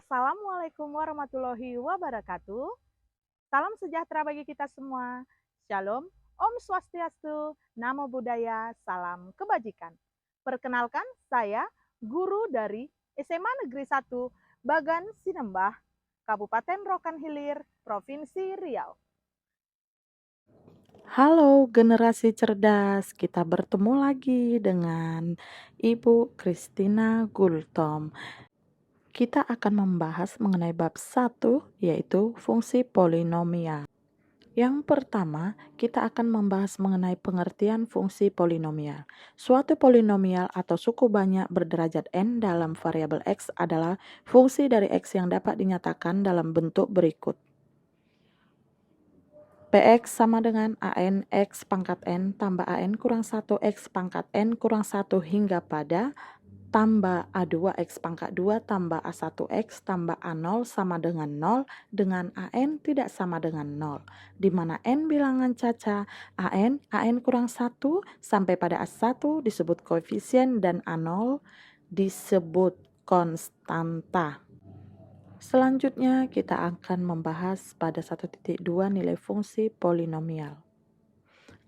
Assalamualaikum warahmatullahi wabarakatuh. Salam sejahtera bagi kita semua. Shalom, Om Swastiastu, Namo Buddhaya, Salam Kebajikan. Perkenalkan, saya guru dari SMA Negeri 1 Bagan Sinembah, Kabupaten Rokan Hilir, Provinsi Riau. Halo generasi cerdas, kita bertemu lagi dengan Ibu Christina Gultom. Kita akan membahas mengenai bab 1, yaitu fungsi polinomial. Yang pertama, kita akan membahas mengenai pengertian fungsi polinomial. Suatu polinomial atau suku banyak berderajat n dalam variabel x adalah fungsi dari x yang dapat dinyatakan dalam bentuk berikut. Px sama dengan an x pangkat n tambah an kurang 1 x pangkat n kurang 1 hingga pada tambah a2 x pangkat 2 tambah a1 x tambah a0 sama dengan 0 dengan an tidak sama dengan 0. Di mana n bilangan caca, an kurang 1 sampai pada a1 disebut koefisien dan a0 disebut konstanta. Selanjutnya kita akan membahas pada 1.2 nilai fungsi polinomial.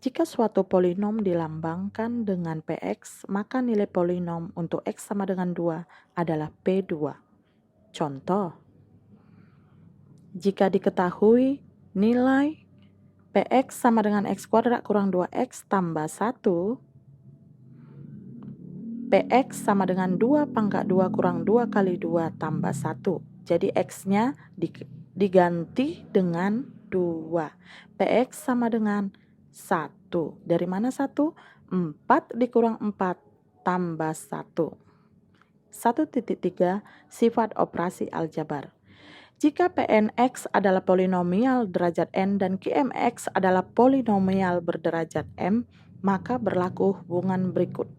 Jika suatu polinom dilambangkan dengan Px, maka nilai polinom untuk x sama dengan 2 adalah P2. Contoh, jika diketahui nilai Px sama dengan x kuadrat kurang 2x tambah 1, Px sama dengan 2 pangkat 2 kurang 2 kali 2 tambah 1. Jadi x-nya diganti dengan 2. Px sama dengan 1. Dari mana 1? 4 dikurang 4 tambah 1. 1.3 Sifat operasi aljabar. Jika Pnx adalah polinomial derajat n dan Qmx adalah polinomial berderajat m, maka berlaku hubungan berikut.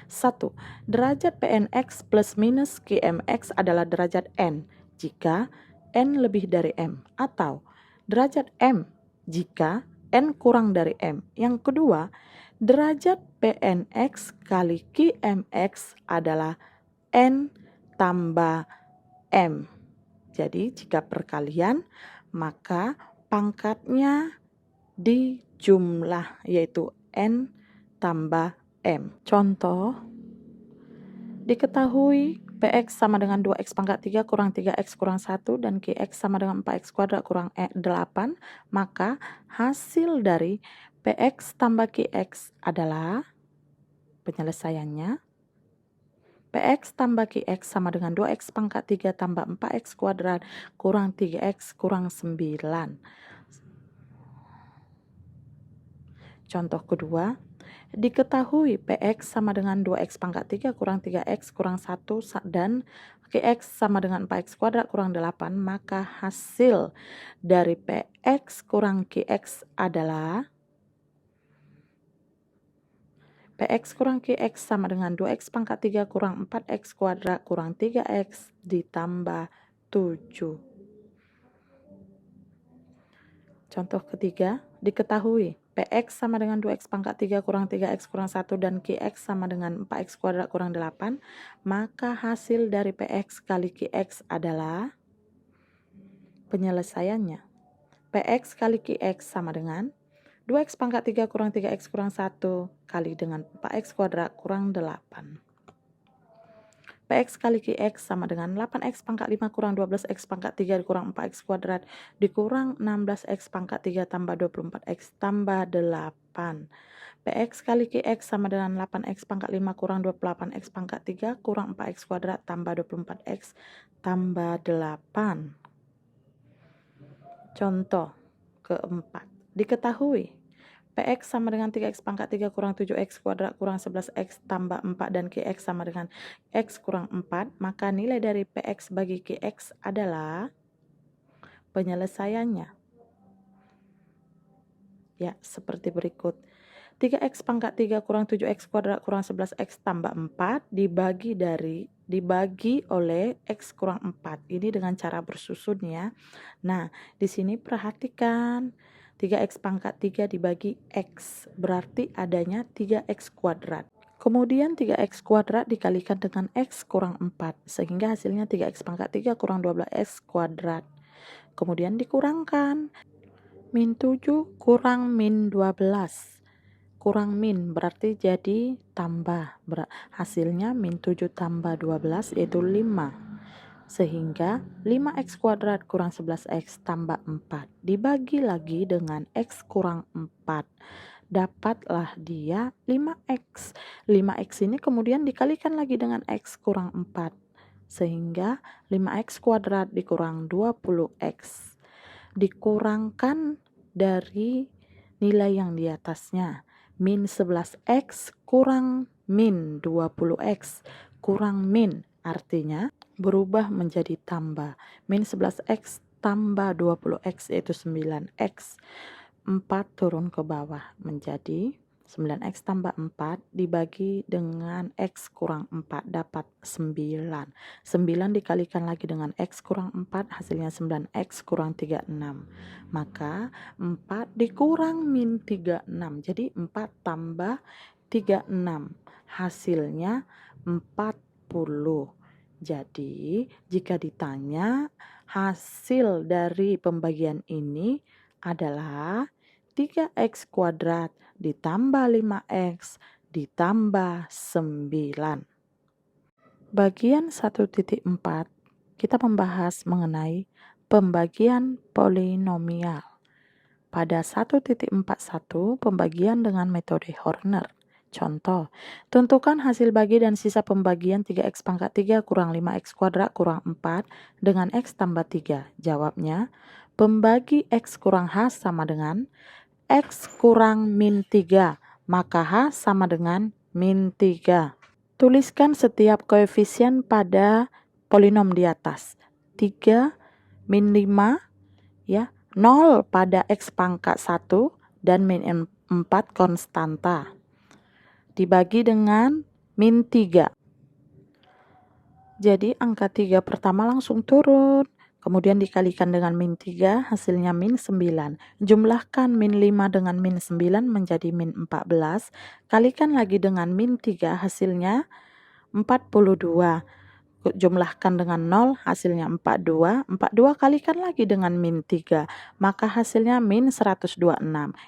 1. Derajat Pnx plus minus Qmx adalah derajat n jika n lebih dari m, atau derajat m jika n kurang dari m. Yang kedua, derajat Pnx kali Qmx adalah n tambah m. Jadi jika perkalian, maka pangkatnya dijumlah, yaitu n tambah m. Contoh, diketahui Px sama dengan 2x pangkat 3 kurang 3x kurang 1 dan Qx sama dengan 4x kuadrat kurang 8, maka hasil dari Px tambah Qx adalah penyelesaiannya. Px tambah Qx sama dengan 2x pangkat 3 tambah 4x kuadrat kurang 3x kurang 9. Contoh kedua, diketahui Px sama dengan 2x pangkat 3 kurang 3x kurang 1 dan Qx sama dengan 4x kuadrat kurang 8, maka hasil dari Px kurang Qx adalah Px kurang Qx sama dengan 2x pangkat 3 kurang 4x kuadrat kurang 3x ditambah 7. Contoh ketiga, diketahui Px sama dengan 2x pangkat 3 kurang 3x kurang 1 dan Qx sama dengan 4x kuadrat kurang 8, maka hasil dari Px kali Qx adalah penyelesaiannya. Px kali Qx sama dengan 2x pangkat 3 kurang 3x kurang 1 kali dengan 4x kuadrat kurang 8. Px kali Qx sama dengan 8x pangkat 5 kurang 12x pangkat 3 dikurang 4x kuadrat dikurang 16x pangkat 3 tambah 24x tambah 8. Px kali Qx sama dengan 8x pangkat 5 kurang 28x pangkat 3 kurang 4x kuadrat tambah 24x tambah 8. Contoh keempat, diketahui Px sama dengan 3x pangkat 3 kurang 7x kuadrat kurang 11x tambah 4 dan Qx sama dengan x kurang 4, maka nilai dari Px bagi Qx adalah penyelesaiannya. Ya, seperti berikut. 3x pangkat 3 kurang 7x kuadrat kurang 11x tambah 4 dibagi oleh x kurang 4. Ini dengan cara bersusun ya. Nah, di sini perhatikan 3x pangkat 3 dibagi x, berarti adanya 3x kuadrat. Kemudian 3x kuadrat dikalikan dengan x kurang 4, sehingga hasilnya 3x pangkat 3 kurang 12x kuadrat. Kemudian dikurangkan, min 7 kurang min 12. Kurang min berarti jadi tambah. Hasilnya min 7 tambah 12 yaitu 5. Sehingga 5x kuadrat kurang 11x tambah 4. Dibagi lagi dengan x kurang 4. Dapatlah dia 5x. 5x ini kemudian dikalikan lagi dengan x kurang 4. Sehingga 5x kuadrat dikurang 20x. Dikurangkan dari nilai yang di atasnya. Min 11x kurang min 20x. Kurang min artinya berubah menjadi tambah. Min 11x tambah 20x yaitu 9x. 4 turun ke bawah menjadi 9x tambah 4 dibagi dengan x kurang 4 dapat 9. 9 dikalikan lagi dengan x kurang 4 hasilnya 9x kurang 36. Maka 4 dikurang min 36. Jadi 4 tambah 36. Hasilnya 40. Jadi jika ditanya hasil dari pembagian ini adalah 3x kuadrat ditambah 5x ditambah 9. Bagian 1.4 kita membahas mengenai pembagian polinomial. Pada 1.41 pembagian dengan metode Horner. Contoh, tentukan hasil bagi dan sisa pembagian 3x pangkat 3 kurang 5x kuadrat kurang 4 dengan x tambah 3. Jawabnya, pembagi x kurang h sama dengan x kurang min 3, maka h sama dengan min 3. Tuliskan setiap koefisien pada polinom di atas. 3 min 5, ya, 0 pada x pangkat 1 dan min 4 konstanta. Dibagi dengan min 3. Jadi angka 3 pertama langsung turun. Kemudian dikalikan dengan min 3 hasilnya min 9. Jumlahkan min 5 dengan min 9 menjadi min 14. Kalikan lagi dengan min 3 hasilnya 42. Jumlahkan dengan 0 hasilnya 42. 42 kalikan lagi dengan min 3. Maka hasilnya min 126.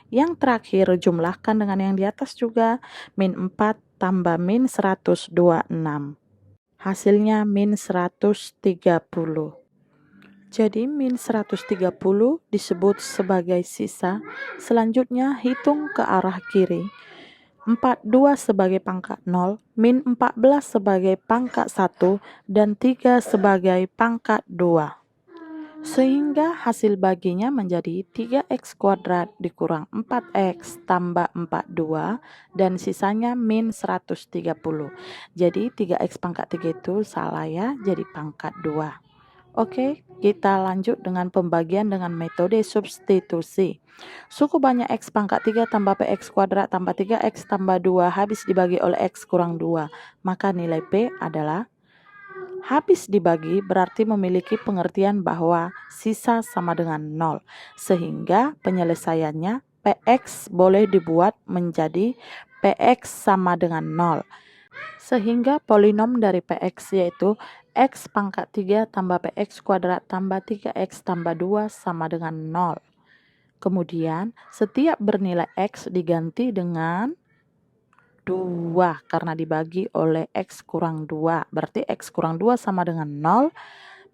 Yang terakhir jumlahkan dengan yang di atas juga. Min 4 tambah min 126. Hasilnya min 130. Jadi min 130 disebut sebagai sisa. Selanjutnya hitung ke arah kiri. 42 sebagai pangkat 0, min 14 sebagai pangkat 1, dan 3 sebagai pangkat 2. Sehingga hasil baginya menjadi 3x kuadrat dikurang 4x tambah 42 dan sisanya min 130. Jadi 3x pangkat 3 itu salah ya, jadi pangkat 2. Oke, kita lanjut dengan pembagian dengan metode substitusi. Suku banyak x pangkat 3 tambah px kuadrat tambah 3x tambah 2 habis dibagi oleh x kurang 2. Maka nilai P adalah habis dibagi berarti memiliki pengertian bahwa sisa sama dengan 0. Sehingga penyelesaiannya px boleh dibuat menjadi px sama dengan 0. Sehingga polinom dari px yaitu x pangkat 3 tambah px kuadrat tambah 3x tambah 2 sama dengan 0. Kemudian setiap bernilai x diganti dengan 2 karena dibagi oleh x kurang 2. Berarti x kurang 2 sama dengan 0,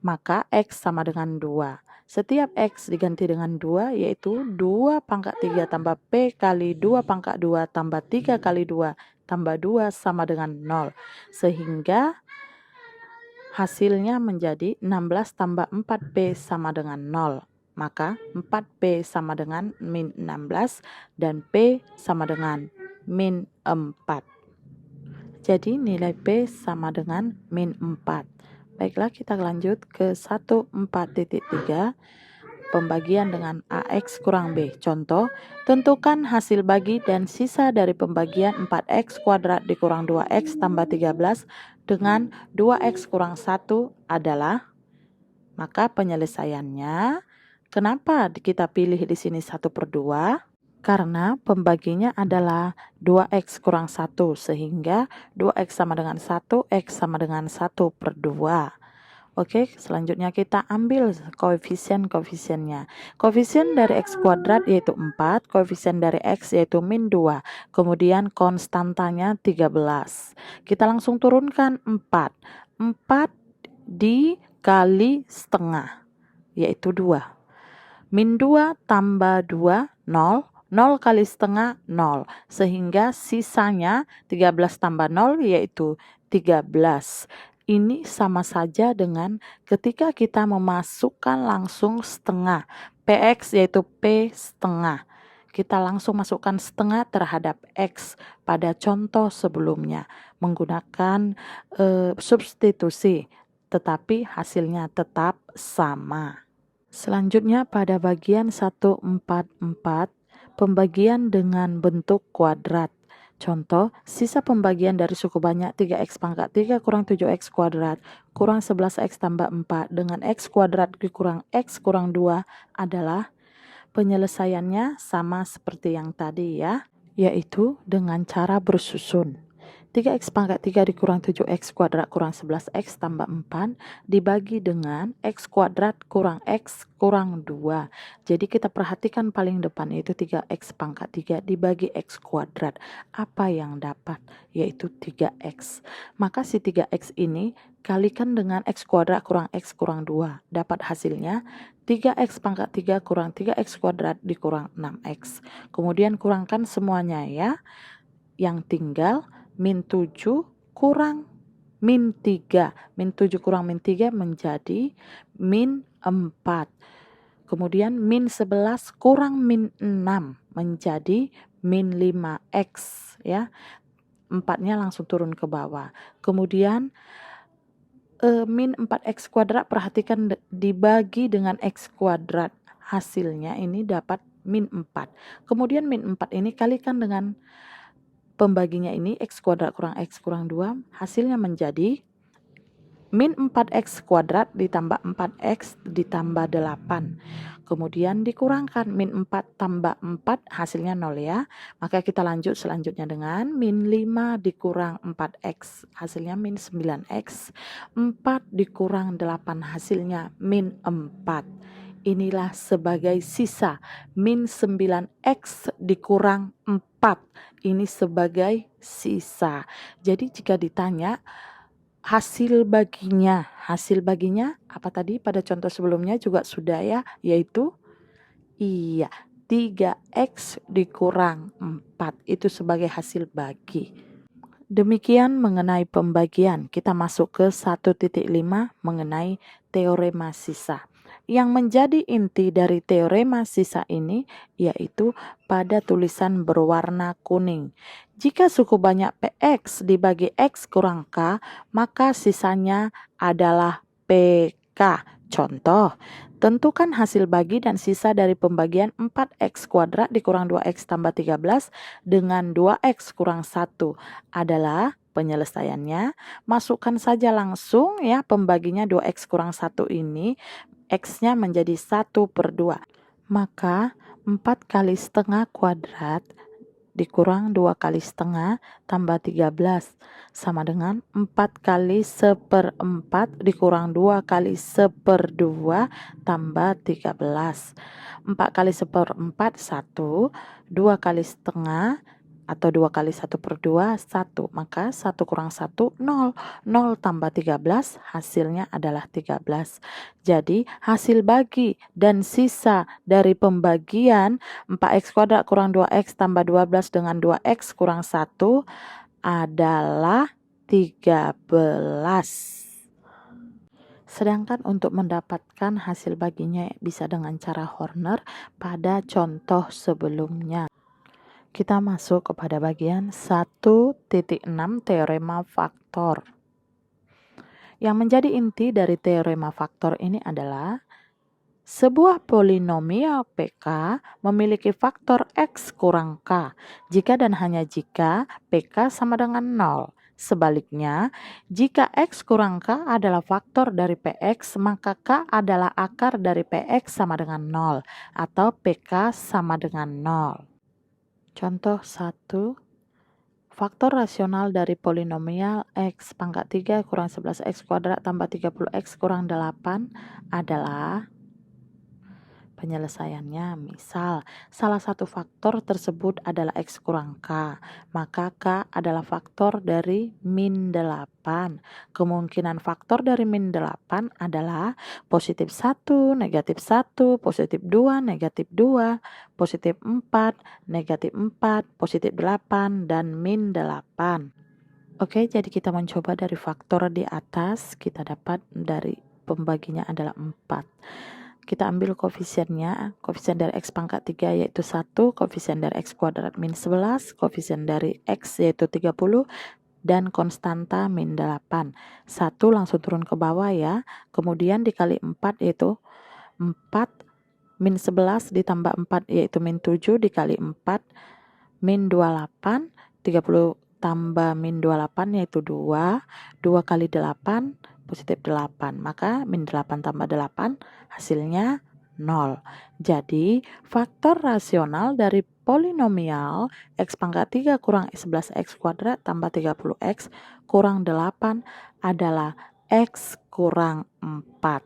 maka x sama dengan 2. Setiap x diganti dengan 2 yaitu 2 pangkat 3 tambah p kali 2 pangkat 2 tambah 3 kali 2 tambah 2 sama dengan 0. Sehingga hasilnya menjadi 16 tambah 4p sama dengan 0. Maka 4p sama dengan min 16 dan p sama dengan min 4. Jadi nilai p sama dengan min 4. Baiklah, kita lanjut ke 14.3. Pembagian dengan AX kurang B. Contoh, tentukan hasil bagi dan sisa dari pembagian 4X kuadrat dikurang 2X tambah 13 dengan 2X kurang 1 adalah, maka penyelesaiannya, kenapa kita pilih di sini 1/2? karena pembaginya adalah 2x kurang 1, sehingga 2x sama dengan 1, x sama dengan 1/2. Oke, selanjutnya kita ambil koefisien-koefisiennya. Koefisien dari x kuadrat yaitu 4, koefisien dari x yaitu -2, kemudian konstantanya 13. Kita langsung turunkan 4. 4 dikali setengah, yaitu 2. -2 tambah 2, 0. 0 kali setengah, 0. Sehingga sisanya 13 tambah 0 yaitu 13. Ini sama saja dengan ketika kita memasukkan langsung setengah. PX yaitu P setengah. Kita langsung masukkan setengah terhadap X pada contoh sebelumnya. Menggunakan substitusi. Tetapi hasilnya tetap sama. Selanjutnya pada bagian 144, pembagian dengan bentuk kuadrat. Contoh, sisa pembagian dari suku banyak 3x pangkat 3 kurang 7x kuadrat kurang 11x tambah 4 dengan x kuadrat dikurang x kurang 2 adalah penyelesaiannya sama seperti yang tadi ya, yaitu dengan cara bersusun. 3x pangkat 3 dikurang 7x kuadrat kurang 11x tambah 4 dibagi dengan x kuadrat kurang x kurang 2. Jadi kita perhatikan paling depan itu 3x pangkat 3 dibagi x kuadrat. Apa yang dapat? Yaitu 3x. Maka si 3x ini kalikan dengan x kuadrat kurang x kurang 2. Dapat hasilnya 3x pangkat 3 kurang 3x kuadrat dikurang 6x. Kemudian kurangkan semuanya ya. Yang tinggal -7 kurang -3. -7 kurang -3 menjadi -4. Kemudian -11 kurang -6 menjadi -5x ya. 4-nya langsung turun ke bawah. Kemudian -4x kuadrat perhatikan dibagi dengan x kuadrat. Hasilnya ini dapat -4. Kemudian -4 ini kalikan dengan pembaginya ini x kuadrat kurang x kurang 2, hasilnya menjadi -4x kuadrat ditambah 4x ditambah 8. Kemudian dikurangkan -4 tambah 4 hasilnya 0 ya. Maka kita lanjut selanjutnya dengan -5 dikurang 4x hasilnya -9x. 4 dikurang 8 hasilnya -4. Inilah sebagai sisa -9x dikurang 4. Ini sebagai sisa. Jadi jika ditanya hasil baginya apa tadi pada contoh sebelumnya juga sudah ya, yaitu 3x dikurang 4 itu sebagai hasil bagi. Demikian mengenai pembagian. Kita masuk ke 1.5 mengenai teorema sisa. Yang menjadi inti dari teorema sisa ini yaitu pada tulisan berwarna kuning. Jika suku banyak PX dibagi X kurang K, maka sisanya adalah PK. Contoh, tentukan hasil bagi dan sisa dari pembagian 4x kuadrat dikurang 2x tambah 13 dengan 2x kurang 1 adalah penyelesaiannya. Masukkan saja langsung ya pembaginya 2x kurang 1 ini. X-nya menjadi 1/2. Maka 4 kali setengah kuadrat dikurang 2 kali setengah tambah 13 sama dengan 4 kali 1/4 dikurang 2 kali 1/2 tambah 13. 4 kali 1/4 1, 2 kali setengah atau 2 kali 1/2 1. Maka 1 kurang 1 0. 0 tambah 13 hasilnya adalah 13. Jadi hasil bagi dan sisa dari pembagian 4x kuadrat kurang 2x tambah 12 dengan 2x kurang 1 adalah 13. Sedangkan untuk mendapatkan hasil baginya bisa dengan cara Horner pada contoh sebelumnya. Kita masuk kepada bagian 1.6 teorema faktor. Yang menjadi inti dari teorema faktor ini adalah sebuah polinomial PK memiliki faktor X kurang K jika dan hanya jika PK sama dengan 0. Sebaliknya, jika X kurang K adalah faktor dari PX, maka K adalah akar dari PX sama dengan 0 atau PK sama dengan 0. Contoh 1. Faktor rasional dari polinomial x pangkat 3 kurang 11x kuadrat tambah 30x kurang 8 adalah penyelesaiannya. Misal, salah satu faktor tersebut adalah x kurang k, maka k adalah faktor dari min 8. Kemungkinan faktor dari min 8 adalah positif 1, negatif 1, positif 2, negatif 2, positif 4, negatif 4, positif 8, dan min 8. Oke, jadi kita mencoba dari faktor di atas, kita dapat dari pembaginya adalah 4. Kita ambil koefisiennya, koefisien dari x pangkat 3 yaitu 1, koefisien dari x kuadrat min 11, koefisien dari x yaitu 30, dan konstanta min 8. 1 langsung turun ke bawah ya, kemudian dikali 4 yaitu 4, min 11 ditambah 4 yaitu min 7 dikali 4, min 28, 30 tambah min 28 yaitu 2, 2 kali 8, positif 8, maka min 8 tambah 8 hasilnya 0. Jadi faktor rasional dari polinomial x pangkat 3 kurang 11x kuadrat tambah 30x kurang 8 adalah x kurang 4.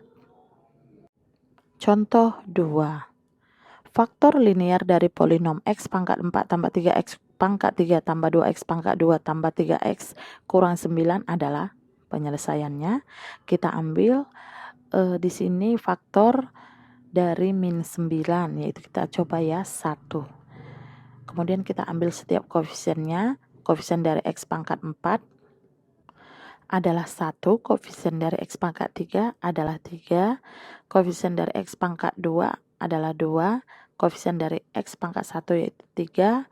Contoh 2. Faktor linear dari polinom x pangkat 4 tambah 3x pangkat 3 tambah 2x pangkat 2 tambah 3x kurang 9 adalah penyelesaiannya. Kita ambil di sini faktor dari min 9, yaitu kita coba ya 1. Kemudian kita ambil setiap koefisiennya. Koefisien dari x pangkat 4 adalah 1, koefisien dari x pangkat 3 adalah 3, koefisien dari x pangkat 2 adalah 2, koefisien dari x pangkat 1 yaitu 3,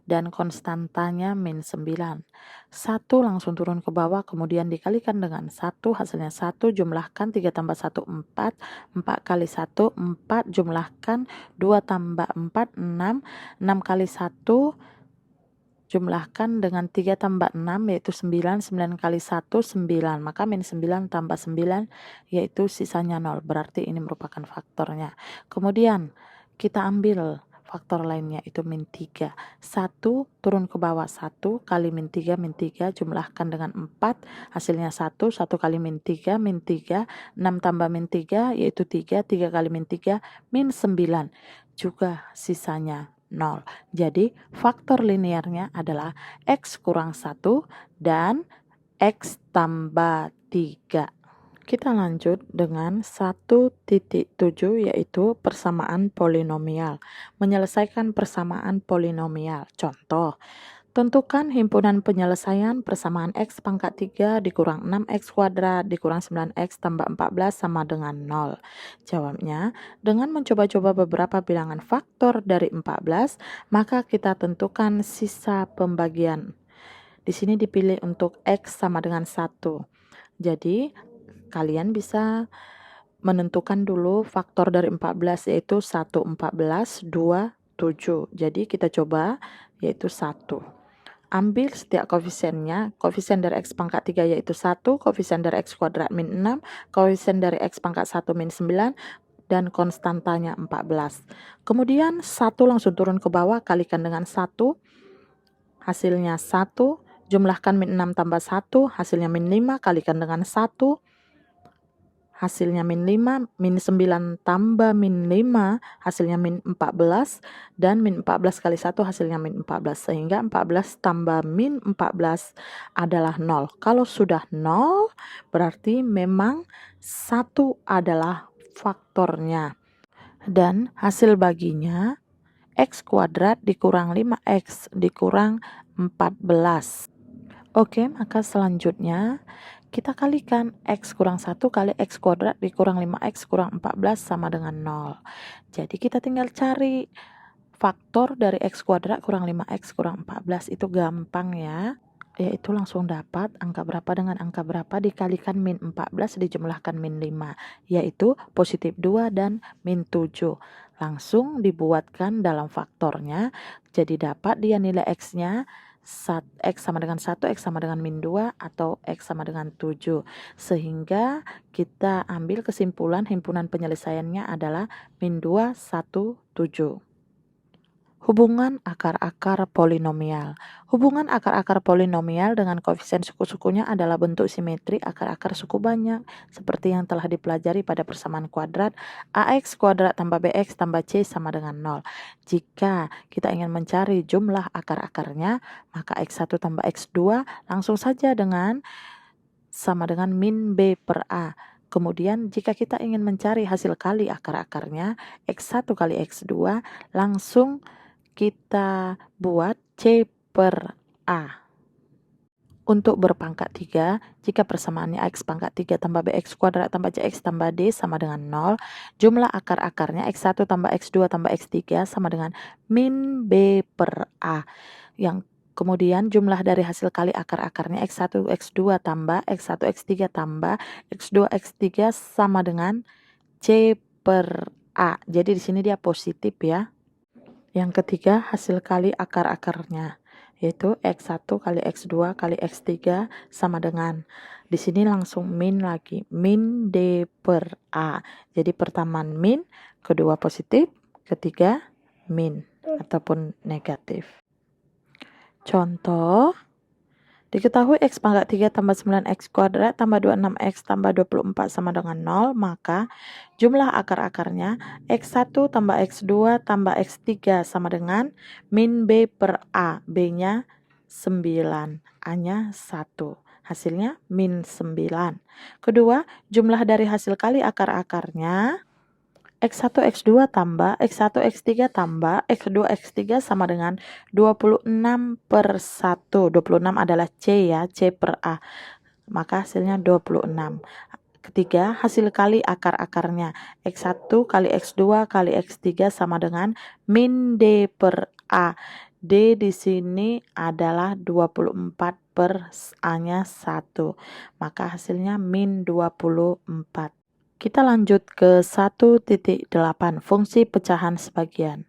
dan konstantanya min 9. 1 langsung turun ke bawah, kemudian dikalikan dengan 1, hasilnya 1, jumlahkan 3 tambah 1, 4, 4 kali 1, 4, jumlahkan 2 tambah 4, 6, 6 kali 1, jumlahkan dengan 3 tambah 6 yaitu 9, 9 kali 1, 9, maka min 9 tambah 9 yaitu sisanya 0, berarti ini merupakan faktornya. Kemudian kita ambil faktor lainnya itu min 3, 1 turun ke bawah 1 kali min 3, jumlahkan dengan 4, hasilnya 1, 1 kali min 3, 6 tambah min 3 yaitu 3, 3 kali min 3, min 9, juga sisanya 0. Jadi faktor linearnya adalah x kurang 1 dan x tambah 3. Kita lanjut dengan 1.7 yaitu persamaan polinomial. Menyelesaikan persamaan polinomial. Contoh, tentukan himpunan penyelesaian persamaan x pangkat 3 dikurang 6x kuadrat dikurang 9x tambah 14 sama dengan 0. Jawabnya, dengan mencoba-coba beberapa bilangan faktor dari 14, maka kita tentukan sisa pembagian. Di sini dipilih untuk x sama dengan 1. Jadi, kalian bisa menentukan dulu faktor dari 14 yaitu 1, 14, 2, 7. Jadi kita coba yaitu 1. Ambil setiap koefisiennya, koefisien dari x pangkat 3 yaitu 1, koefisien dari x kuadrat min 6, koefisien dari x pangkat 1 min 9, dan konstantanya 14. Kemudian 1 langsung turun ke bawah, kalikan dengan 1, hasilnya 1, jumlahkan min 6 tambah 1, hasilnya min 5, kalikan dengan 1, hasilnya min 5, min 9 tambah min 5, hasilnya min 14, dan min 14 kali 1 hasilnya min 14, sehingga 14 tambah min 14 adalah 0. Kalau sudah 0, berarti memang 1 adalah faktornya. Dan hasil baginya, x kuadrat dikurang 5x dikurang 14. Oke, maka selanjutnya kita kalikan x kurang 1 kali x kuadrat dikurang 5x kurang 14 sama dengan 0. Jadi kita tinggal cari faktor dari x kuadrat kurang 5x kurang 14. Itu gampang ya. Yaitu langsung dapat angka berapa dengan angka berapa dikalikan min 14 dijumlahkan min 5. Yaitu positif 2 dan min 7. Langsung dibuatkan dalam faktornya. Jadi dapat dia nilai x-nya x sama dengan 1, x sama dengan min 2, atau x sama dengan 7. Sehingga kita ambil kesimpulan himpunan penyelesaiannya adalah min 2, 1, 7. Hubungan akar-akar polinomial. Hubungan akar-akar polinomial dengan koefisien suku-sukunya adalah bentuk simetri akar-akar suku banyak, seperti yang telah dipelajari pada persamaan kuadrat ax kuadrat tambah bx tambah c sama dengan 0. Jika kita ingin mencari jumlah akar-akarnya, maka x1 tambah x2 langsung saja sama dengan min b per a. Kemudian jika kita ingin mencari hasil kali akar-akarnya, x1 kali x2 langsung kita buat C per A. Untuk berpangkat 3, jika persamaannya x pangkat 3 tambah bx kuadrat tambah cx tambah d sama dengan 0, jumlah akar-akarnya x1 tambah x2 tambah x3 sama dengan min b per A. Yang kemudian jumlah dari hasil kali akar-akarnya x1 x2 tambah x1 x3 tambah x2 x3 sama dengan C per A. Jadi di sini dia positif ya. Yang ketiga, hasil kali akar-akarnya, yaitu x1 kali x2 kali x3 sama dengan, di sini langsung min lagi, min d per a. Jadi pertama min, kedua positif, ketiga min ataupun negatif. Contoh, diketahui x pangkat 3 tambah 9x kuadrat tambah 26x tambah 24 sama dengan 0, maka jumlah akar-akarnya x1 tambah x2 tambah x3 sama dengan min b per a. B-nya 9, A-nya 1. Hasilnya min 9. Kedua, jumlah dari hasil kali akar-akarnya x1 x2 tambah x1 x3 tambah x2 x3 sama dengan 26 per 1. 26 adalah C ya, C per A. Maka hasilnya 26. Ketiga, hasil kali akar-akarnya x1 kali x2 kali x3 sama dengan min D per A. D di sini adalah 24 per A-nya 1. Maka hasilnya min 24. Kita lanjut ke 1.8, fungsi pecahan sebagian.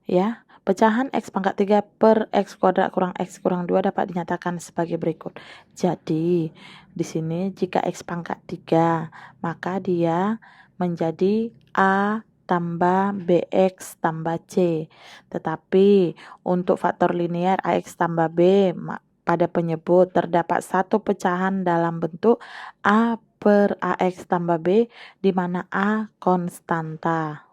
Ya, pecahan x pangkat 3 per x kuadrat kurang x kurang 2 dapat dinyatakan sebagai berikut. Jadi, di sini jika x pangkat 3, maka dia menjadi a tambah bx tambah c. Tetapi untuk faktor linear ax tambah b pada penyebut terdapat satu pecahan dalam bentuk a per ax tambah b, di mana a konstanta.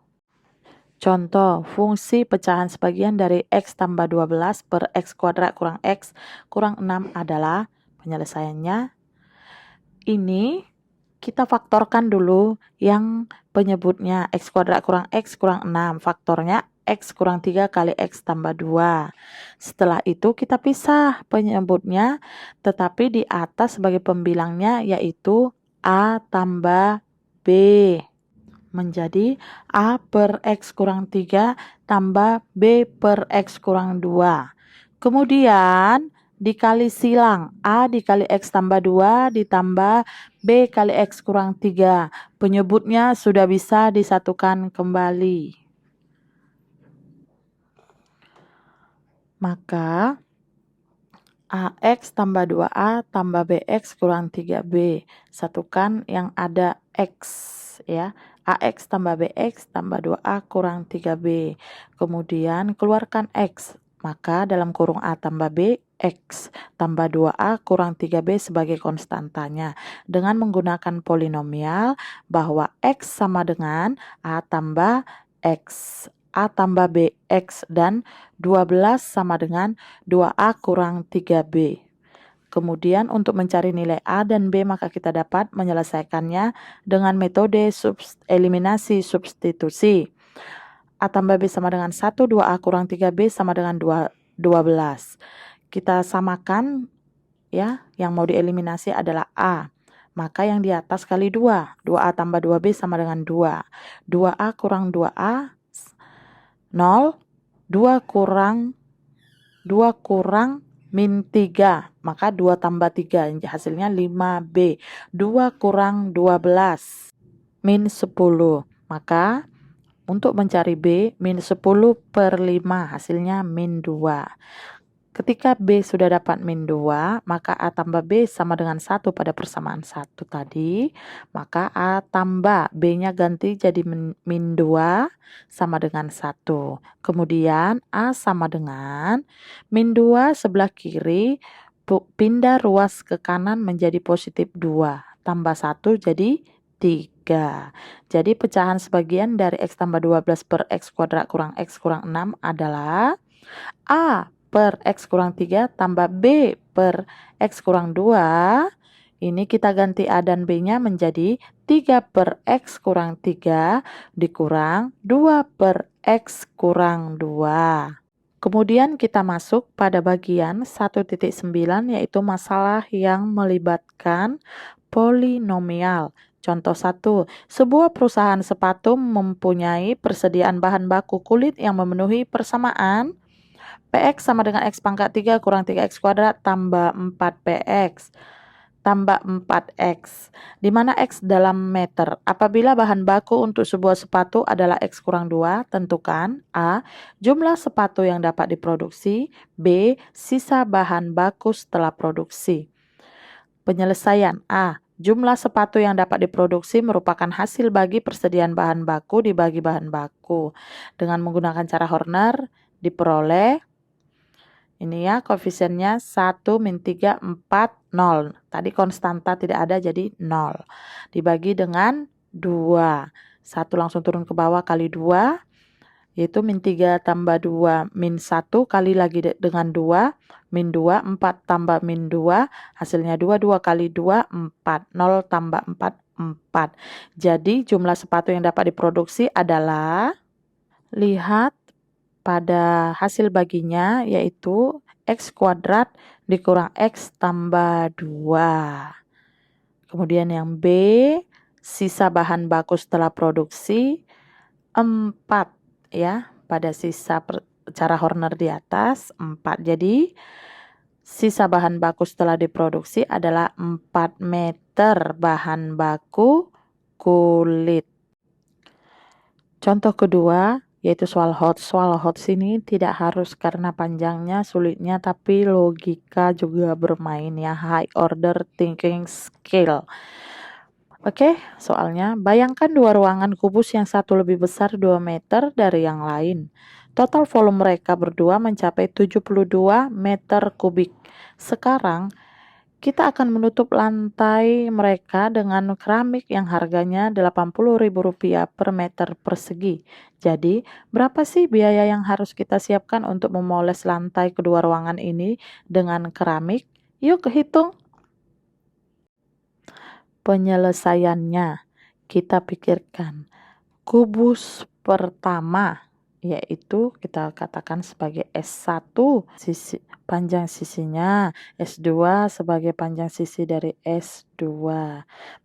Contoh, fungsi pecahan sebagian dari x tambah 12 per x kuadrat kurang x kurang 6 adalah, penyelesaiannya ini kita faktorkan dulu yang penyebutnya x kuadrat kurang x kurang 6, faktornya x kurang 3 kali x tambah 2. Setelah itu kita pisah penyebutnya, tetapi di atas sebagai pembilangnya yaitu a tambah b, menjadi a per x kurang 3 tambah b per x kurang 2. Kemudian dikali silang, a dikali x tambah 2 ditambah b kali x kurang 3. Penyebutnya sudah bisa disatukan kembali. Maka ax tambah 2a tambah bx kurang 3b. Satukan yang ada x ya. ax tambah bx tambah 2a kurang 3b. Kemudian keluarkan x. Maka dalam kurung a tambah b, x tambah 2a kurang 3b sebagai konstantanya. Dengan menggunakan polinomial bahwa x sama dengan a tambah x, a tambah bx, dan 12 sama dengan 2a kurang 3b. Kemudian untuk mencari nilai a dan b, maka kita dapat menyelesaikannya dengan metode eliminasi substitusi. A tambah b sama dengan 1, 2a kurang 3b sama dengan 12. Kita samakan ya, yang mau dieliminasi adalah a. Maka yang di atas kali 2. 2a tambah 2b sama dengan 2. 2a kurang 2a 0, 2 kurang min 3, maka 2 tambah 3, hasilnya 5b. 2 kurang 12, min 10, maka untuk mencari b, min 10 per 5, hasilnya min 2. Ketika B sudah dapat min 2, maka A tambah B sama dengan 1 pada persamaan 1 tadi. Maka A tambah B-nya ganti jadi min 2 sama dengan 1. Kemudian A sama dengan min 2 sebelah kiri pindah ruas ke kanan menjadi positif 2. Tambah 1 jadi 3. Jadi pecahan sebagian dari X tambah 12 per X kuadrat kurang X kurang 6 adalah A per X kurang 3 tambah B per X kurang 2. Ini kita ganti A dan B-nya menjadi 3 per X kurang 3 dikurang 2 per X kurang 2. Kemudian kita masuk pada bagian 1.9 yaitu masalah yang melibatkan polinomial. Contoh 1, sebuah perusahaan sepatu mempunyai persediaan bahan baku kulit yang memenuhi persamaan PX sama dengan X pangkat 3 kurang 3X kuadrat tambah 4PX tambah 4X, di mana X dalam meter. Apabila bahan baku untuk sebuah sepatu adalah X kurang 2, tentukan A. Jumlah sepatu yang dapat diproduksi, B. Sisa bahan baku setelah produksi. Penyelesaian A. Jumlah sepatu yang dapat diproduksi merupakan hasil bagi persediaan bahan baku dibagi bahan baku. Dengan menggunakan cara Horner diperoleh ini ya, koefisiennya 1, min 3, 4, 0. Tadi konstanta tidak ada jadi 0. Dibagi dengan 2. 1 langsung turun ke bawah kali 2. Yaitu min 3 tambah 2, min 1 kali lagi dengan 2. Min 2, 4 tambah min 2. Hasilnya 2, 2 kali 2, 4. 0 tambah 4, 4. Jadi jumlah sepatu yang dapat diproduksi adalah, lihat pada hasil baginya yaitu X kuadrat dikurang X tambah 2. Kemudian yang B, sisa bahan baku setelah produksi 4 ya, pada sisa cara Horner di atas 4. Jadi sisa bahan baku setelah diproduksi adalah 4 meter bahan baku kulit. Contoh kedua, yaitu soal hot. Soal hot sini tidak harus karena panjangnya, sulitnya, tapi logika juga bermain ya. High order thinking skill. Oke, soalnya bayangkan dua ruangan kubus yang satu lebih besar 2 meter dari yang lain. Total volume mereka berdua mencapai 72 meter kubik. Sekarang kita akan menutup lantai mereka dengan keramik yang harganya Rp80.000 per meter persegi. Jadi, berapa sih biaya yang harus kita siapkan untuk memoles lantai kedua ruangan ini dengan keramik? Yuk hitung. Penyelesaiannya, kita pikirkan. Kubus pertama yaitu kita katakan sebagai S1 sisi panjang sisinya, S2 sebagai panjang sisi dari S2.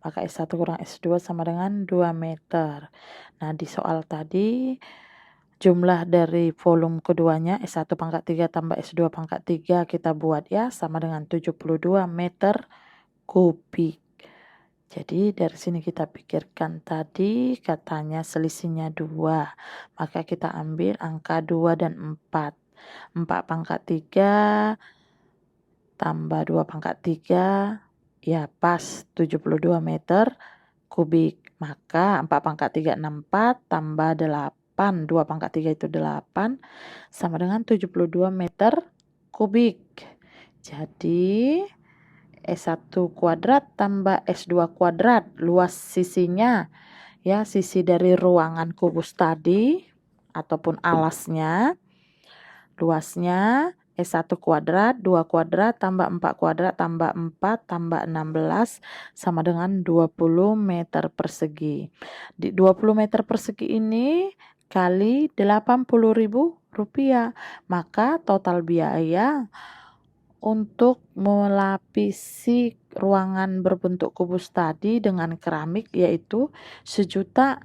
Maka S1 kurang S2 sama dengan 2 meter. Nah, di soal tadi jumlah dari volume keduanya S1 pangkat 3 tambah S2 pangkat 3 kita buat ya sama dengan 72 meter kubik. Jadi dari sini kita pikirkan tadi katanya selisihnya 2. Maka kita ambil angka 2 dan 4. 4 pangkat 3 tambah 2 pangkat 3 ya pas 72 meter kubik. Maka 4 pangkat 3 64 tambah 8. 2 pangkat 3 itu 8 sama dengan 72 meter kubik. Jadi S1 kuadrat tambah S2 kuadrat, luas sisinya, ya sisi dari ruangan kubus tadi, ataupun alasnya, luasnya S1 kuadrat, 2 kuadrat, tambah 4 kuadrat, tambah 4, tambah 16, sama dengan 20 meter persegi. Di 20 meter persegi ini kali Rp80.000, maka total biaya untuk melapisi ruangan berbentuk kubus tadi dengan keramik yaitu Rp1.600.000.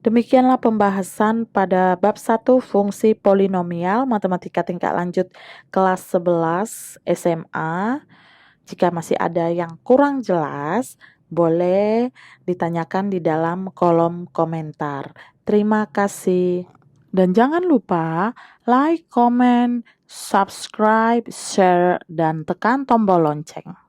Demikianlah pembahasan pada bab 1 fungsi polinomial matematika tingkat lanjut kelas 11 SMA. Jika masih ada yang kurang jelas, boleh ditanyakan di dalam kolom komentar. Terima kasih. Dan jangan lupa like, comment, subscribe, share, dan tekan tombol lonceng.